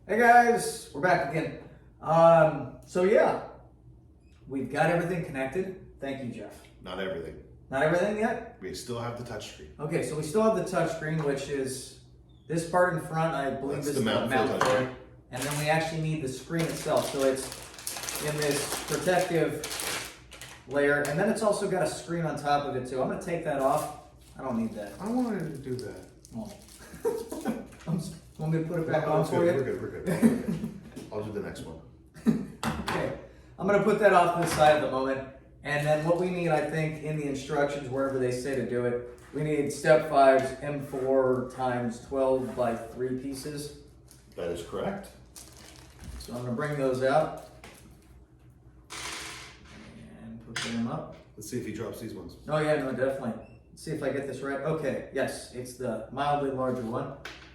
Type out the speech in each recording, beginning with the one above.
Hey guys, we're back again. So yeah, we've got everything connected. Thank you, Jeff. Not everything. Not everything yet? We still have the touchscreen. Okay, so we still have the touchscreen, which is this part in front. I believe this is the mount for it. And then we actually need the screen itself. So it's in this protective layer, and then it's also got a screen on top of it too. I'm gonna take that off. I don't need that. I wanted to do that. Oh. Want me to put it back on for you? We're good. I'll do the next one. Okay, I'm gonna put that off to the side at the moment. And then what we need, I think, in the instructions, wherever they say to do it, we need step 5's M4 times 12 by 3 pieces. That is correct. So I'm gonna bring those out and put them up. Let's see if he drops these ones. Oh yeah, no, definitely. Let's see if I get this right. Okay, yes, it's the mildly larger one.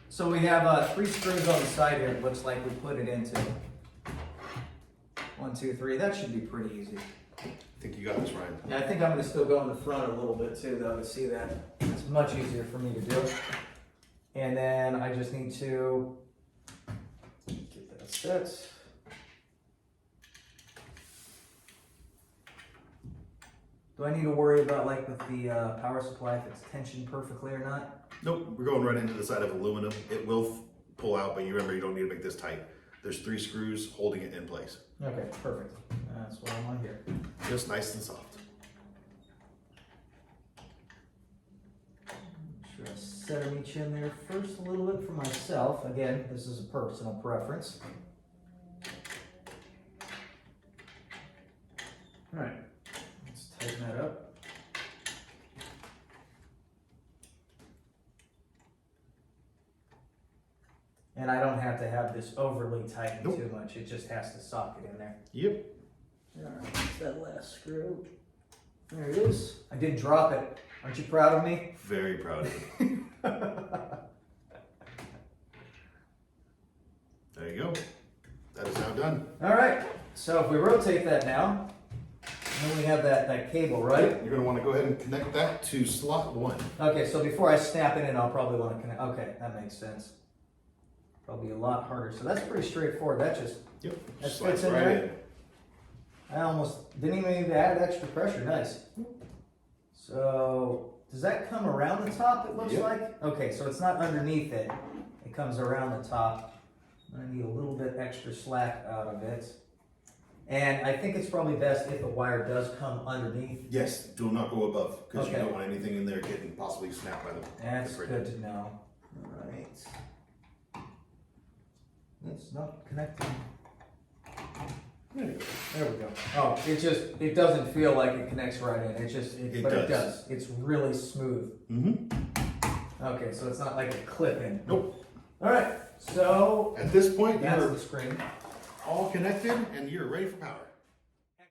So we have 3 screws on the side here. It looks like we put it into 1, 2, 3. That should be pretty easy. I think you got this, Ryan. Yeah, I think I'm gonna still go in the front a little bit too, though, to see that. It's much easier for me to do. And then I just need to get that set. Do I need to worry about, like, with the power supply, if it's tensioned perfectly or not? Nope, we're going right into the side of aluminum. It will pull out, but you remember you don't need to make this tight. There's 3 screws holding it in place. Okay, perfect. That's what I want here. Just nice and soft. Sure, I set them each in there first a little bit for myself. Again, this is a personal preference. All right, let's tighten that up. And I don't have to have this overly tightened Nope. too much. It just has to socket in there. Yep. All right, that's that last screw. There it is. I did drop it. Aren't you proud of me? Very proud of you. There you go. That is now done. All right, so if we rotate that now, then we have that cable, right? You're going to want to go ahead and connect that to slot 1. Okay, so before I snap it in, I'll probably want to connect. Okay, that makes sense. Probably a lot harder. So that's pretty straightforward. That just Yep. That Slides fits in right there? I almost didn't even need to add extra pressure. Nice. So does that come around the top, it looks Yep. like? Okay, so it's not underneath it. It comes around the top. I need a little bit extra slack out of it. And I think it's probably best if the wire does come underneath. Yes, do not go above because Okay. you don't want anything in there getting possibly snapped by the That's fridge. good to know. All right. It's not connecting. There you go. There we go. Oh, it doesn't feel like it connects right in. It does. does. It's really smooth. Mm-hmm. Okay, so it's not like a clip in. Nope. All right, so At this point, that's you're the screen. all connected and you're ready for power.